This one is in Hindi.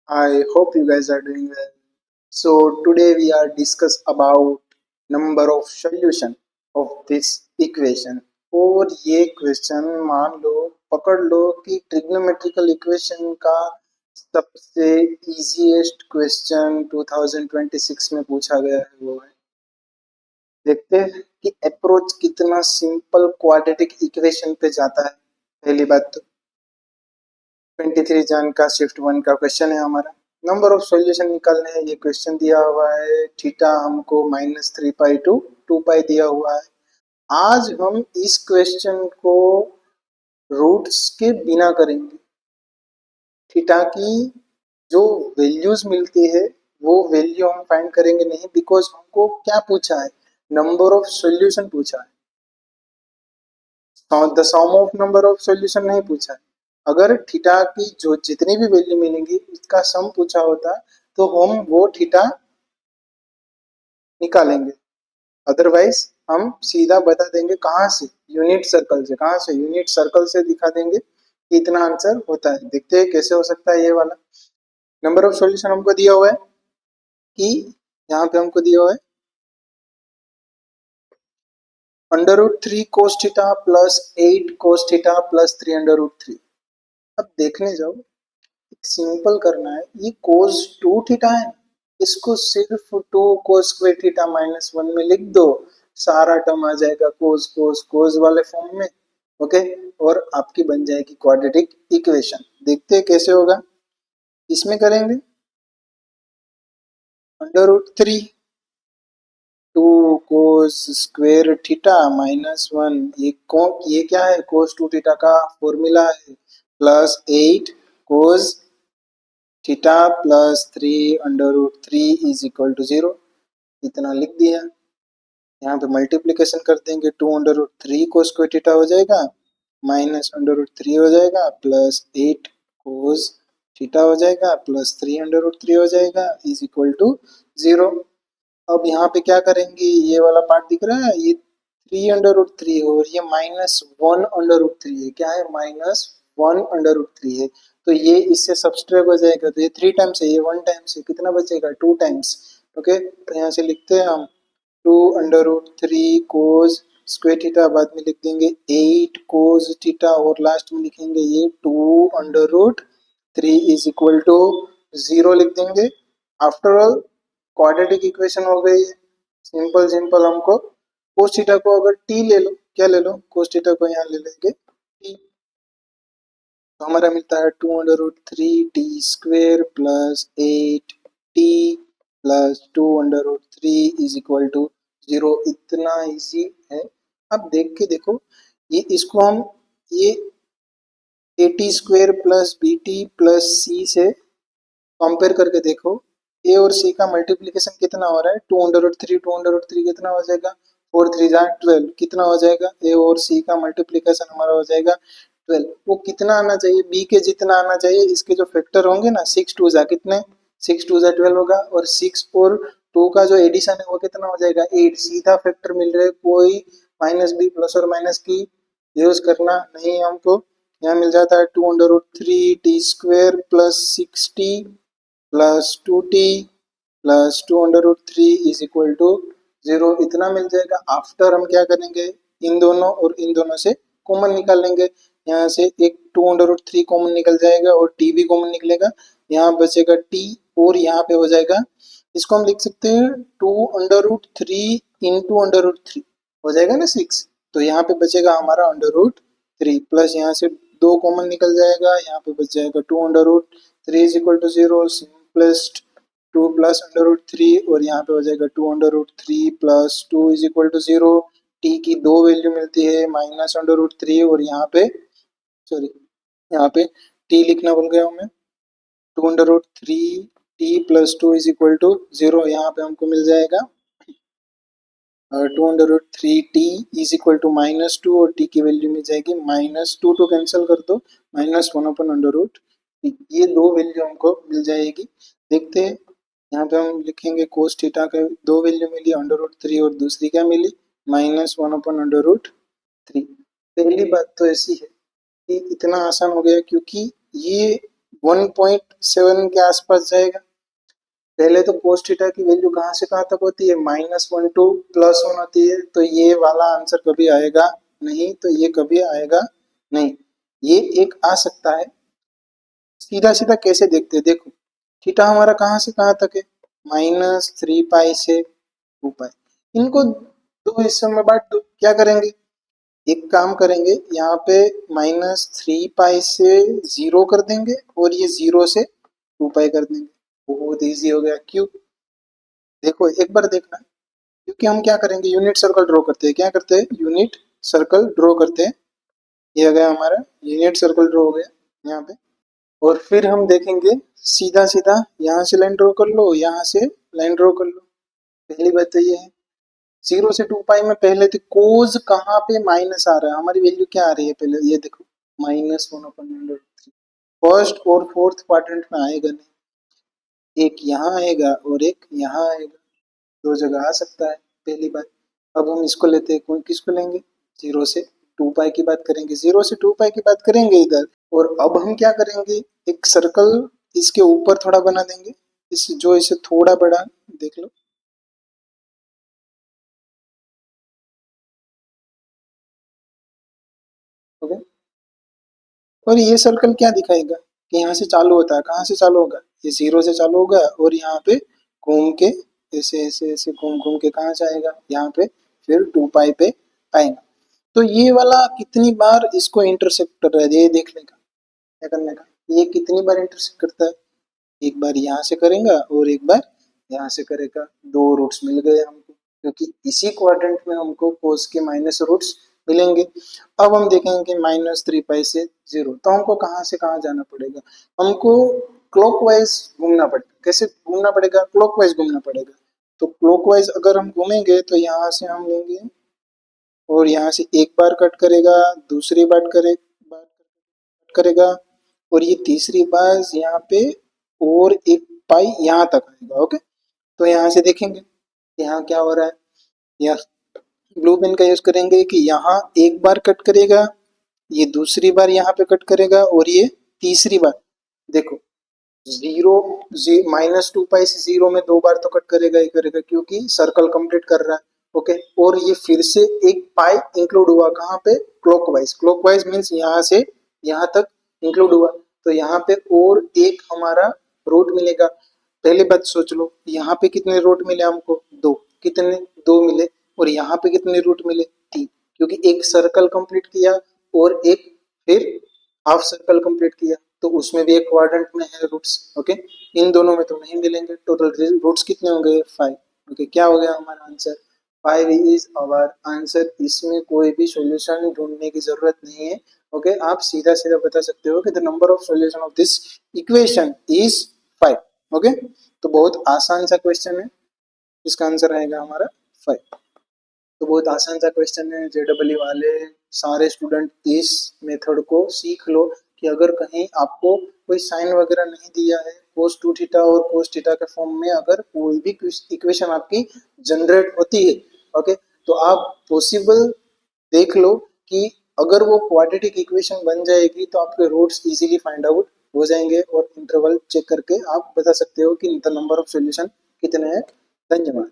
I hope you guys are doing well. So today we are discuss about number of solution of this equation. और ये क्वेश्चन मान लो पकड़ लो कि ट्रिग्नोमेट्रिकल इक्वेशन का सबसे इजीएस्ट क्वेश्चन 2026 में पूछा गया है वो है। देखते हैं कि अप्रोच कितना सिंपल क्वाड्रेटिक इक्वेशन पे जाता है। पहली बात तो 23 जन का शिफ्ट वन का क्वेश्चन है हमारा। नंबर ऑफ सॉल्यूशन निकालने हैं। ये क्वेश्चन दिया हुआ है थीटा हमको -3 पाई टू 2 पाई दिया हुआ है। आज हम इस क्वेश्चन को रूट्स के बिना करेंगे। थीटा की जो वैल्यूज मिलती है वो वैल्यू हम फाइंड करेंगे नहीं, बिकॉज हमको क्या पूछा है, नंबर ऑफ सॉल्यूशन पूछा है, the sum of number of solution नहीं पूछा है। अगर थीटा की जो जितनी भी वैल्यू मिलेंगी उसका सम पूछा होता तो हम वो थीटा निकालेंगे। अदरवाइज हम सीधा बता देंगे कहाँ से, यूनिट सर्कल से। कहाँ से? यूनिट सर्कल से दिखा देंगे कि इतना आंसर होता है। देखते हैं कैसे हो सकता है ये वाला। नंबर ऑफ सॉल्यूशन हमको दिया हुआ है कि यहाँ पे हमको दिया हुआ है √3 cos theta plus 8 cos theta plus 3 √3। अब देखने जाओ, सिंपल करना है। ये cos 2 थीटा है, इसको सिर्फ 2 cos स्क्वायर थीटा -1 में लिख दो, सारा टर्म आ जाएगा cos cos cos वाले फॉर्म में। ओके, और आपकी बन जाएगी क्वाड्रेटिक इक्वेशन। देखते हैं कैसे होगा। इसमें करेंगे √3 2 cos स्क्वायर थीटा -1, ये क्या है, cos 2 थीटा का फॉर्मूला है, plus 8 cos theta plus 3 √3 is equal to 0। इतना लिख दिया। यहाँ पे मल्टीप्लिकेशन कर देंगे, 2 √3 cos स्क्वायर थीटा हो जाएगा, माइनस √3 हो जाएगा, प्लस 8 cos थीटा हो जाएगा, प्लस 3 √3 हो जाएगा, इज इक्वल टू 0। अब यहाँ पे क्या करेंगे, ये वाला पार्ट दिख रहा है, ये 3 √3 और ये -1 √3 है। क्या है? -1 √3 है। तो ये इससे सब्सट्रैक्ट हो जाएगा, तो ये 3 टाइम्स है, ये 1 टाइम्स है, कितना बचेगा? 2 टाइम्स। ओके, तो यहाँ से लिखते हैं हम 2 √3 cos स्क्वायर थीटा, बाद में लिख देंगे 8 cos थीटा, और लास्ट में लिखेंगे ये 2 √3 इज इक्वल टू 0 लिख देंगे। आफ्टर ऑल क्वाड्रेटिक इक्वेशन हो गई है। सिंपल सिंपल हमको cos थीटा को अगर t ले लो, क्या ले लो, cos थीटा को यहाँ ले लेंगे t, तो हमारा मिलता है 2 √3 t² plus 8t plus 2 √3 is equal to 0। इतना इजी है। अब देख के देखो, ये इसको हम ये at² plus bt plus c से कंपेयर करके देखो। ए और सी का मल्टीप्लिकेशन कितना हो रहा है? 2 √3 कितना हो जाएगा? 4 3 12 कितना हो जाएगा? ए और सी का मल्टीप्लिकेशन हमारा हो जाएगा 12। वो कितना आना चाहिए? बी के जितना आना चाहिए। इसके जो फैक्टर होंगे ना, 6 2 कितने, 6 2 12 होगा, और 6 और 2 का जो एडिशन है वो कितना हो जाएगा? 8। सीधा फैक्टर मिल रहा है, कोई माइनस बी प्लस और माइनस की यूज करना नहीं है हमको। यहाँ मिल जाता है 2 √3 t² plus 6t plus 2t plus 2 √3 is equal to 0। इतना मिल जाएगा। आफ्टर हम क्या करेंगे, इन दोनों और इन दोनों से कॉमन निकाल लेंगे। यहाँ से एक 2 √3 कॉमन निकल जाएगा और t भी कॉमन निकलेगा। यहाँ बचेगा t और यहाँ पे हो जाएगा, इसको हम लिख सकते हैं 2 √3 इंटू √3 हो जाएगा ना 6। तो यहाँ पे बचेगा हमारा √3 प्लस यहाँ से 2 कॉमन निकल जाएगा, यहाँ पे बच जाएगा 2 √3 is equal to 0। Simplest 2 plus √3 और यहाँ पे हो जाएगा 2 √3 plus 2 is equal to 0। T की दो वैल्यू मिलती है, -√3 और यहाँ पे सॉरी, यहाँ पे टी लिखना भूल गया हूँ मैं। 2 √3 T plus 2 is equal to 0। यहाँ पे हमको मिल जाएगा 2 √3 t इज इक्वल टू -2 और t की वैल्यू मिल जाएगी -2 तो कैंसिल कर दो, -1/√3। ये दो वैल्यू हमको मिल जाएगी। देखते हैं, यहाँ पे हम लिखेंगे cos थीटा का दो वैल्यू मिली √3 और दूसरी क्या मिली -1/√3। पहली बात तो ऐसी है कि इतना आसान हो गया क्योंकि ये 1.7 के आसपास जाएगा। पहले तो कोस थीटा की वैल्यू कहाँ से कहाँ तक होती है, -1 टू +1 होती है, तो ये वाला आंसर कभी आएगा नहीं, तो ये कभी आएगा नहीं। ये एक आ सकता है। सीधा सीधा कैसे देखते हैं, देखो थीटा हमारा कहाँ से कहाँ तक है, -3 पाई से 2 पाई। इनको दो हिस्सों में बांट दो। क्या करेंगे, एक काम करेंगे, यहाँ पे -3 पाई से 0 कर देंगे और ये 0 से 2 पाई कर देंगे। बहुत इजी हो गया। क्यों, देखो एक बार देखना, क्योंकि हम क्या करेंगे, यूनिट सर्कल ड्रॉ करते हैं। क्या करते हैं, यूनिट सर्कल ड्रॉ करते हैं। ये आ गया हमारा यूनिट सर्कल ड्रॉ हो गया यहाँ पे। और फिर हम देखेंगे सीधा सीधा, यहाँ से लाइन ड्रॉ कर लो, यहाँ से लाइन ड्रॉ कर लो। पहली बात तो ये है, 0 से 2 पाई में पहले तो कोज कहाँ पे माइनस आ रहा है, हमारी वैल्यू क्या आ रही है, पहले ये देखो -1/√3। फर्स्ट और फोर्थ क्वाड्रेंट में आएगा नहीं, एक यहाँ आएगा और एक यहाँ आएगा, दो जगह आ सकता है, पहली बात। अब हम इसको लेते हैं, कौन किसको लेंगे, 0 से 2 पाई की बात करेंगे, 0 से 2 पाई की बात करेंगे इधर। और अब हम क्या करेंगे, एक सर्कल इसके ऊपर थोड़ा बना देंगे, इस जो इसे थोड़ा बड़ा, देख लो, ओके। और ये सर्कल क्या दिखाएगा कि यहाँ से चालू होता है, कहाँ से चालू होगा, ये 0 से चालू होगा और यहाँ पे घूम के ऐसे ऐसे ऐसे घूम घूम के कहाँ से आएगा, यहाँ पे, फिर 2 पाई पे आएगा। तो ये वाला कितनी बार इसको इंटरसेक्ट कर रहा है, ये देखने का, क्या करने का, ये कितनी बार इंटरसेक्ट करता है, एक बार यहाँ से करेगा और एक बार यहाँ से करेगा। दो रूट्स मिल गए हमको, क्योंकि इसी क्वाड्रेंट में हमको कोस के माइनस रूट्स मिलेंगे। अब हम देखेंगे कि -3 पाई से 0, तो हमको कहाँ से कहाँ जाना पड़ेगा, हमको क्लॉकवाइज घूमना पड़ेगा। कैसे घूमना पड़ेगा, क्लॉकवाइज घूमना पड़ेगा। तो क्लॉकवाइज अगर हम घूमेंगे तो यहाँ से हम लेंगे और यहाँ से एक बार कट करेगा, दूसरी बार करेगा, और ये तीसरी बार यहाँ पे, और 1 पाई यहाँ तक आएगा, ओके। तो यहाँ से देखेंगे यहाँ क्या हो रहा है, यहाँ ब्लू पेन का यूज करेंगे कि यहाँ एक बार कट करेगा, ये दूसरी बार यहाँ पे कट करेगा और ये तीसरी बार, देखो जीरो, -2 पाई से 0 में 2 बार तो कट करेगा ही करेगा, क्योंकि सर्कल कंप्लीट कर रहा है, ओके। और ये फिर से 1 पाई इंक्लूड हुआ कहाँ पे, क्लॉकवाइज। क्लॉकवाइज मीन्स यहाँ से यहाँ तक इंक्लूड हुआ, तो यहाँ पे और एक हमारा रूट मिलेगा। पहली बात सोच लो, यहाँ पे कितने रूट मिले हमको, 2, कितने, 2 मिले। और यहाँ पे कितने रूट मिले, 3, क्योंकि एक सर्कल कंप्लीट किया और एक फिर हाफ सर्कल कंप्लीट किया, तो उसमें भी एक क्वाड्रेंट में है रूट्स, ओके। इन दोनों में तो नहीं मिलेंगे, टोटल रूट्स कितने होंगे, 5, ओके। क्या हो गया हमारा आंसर, 5 इज आवर आंसर। इसमें कोई भी सॉल्यूशन ढूंढने की जरूरत नहीं है, ओके। आप सीधा सीधा बता सकते हो कि the number of solution of this equation is 5, okay. तो बहुत आसान सा क्वेश्चन है, इसका आंसर आएगा हमारा 5। तो बहुत आसान सा क्वेश्चन है, जेडब्ल्यू वाले सारे स्टूडेंट इस मेथड को सीख लो कि अगर कहीं आपको कोई साइन वगैरह नहीं दिया है, cos 2 थीटा और cos थीटा के फॉर्म में अगर कोई भी इक्वेशन आपकी जनरेट होती है, ओके, तो आप पॉसिबल देख लो कि अगर वो क्वाड्रेटिक इक्वेशन बन जाएगी तो आपके रूट्स इजीली फाइंड आउट हो जाएंगे, और इंटरवल चेक करके आप बता सकते हो कि द नंबर ऑफ सॉल्यूशन कितने हैं। धन्यवाद।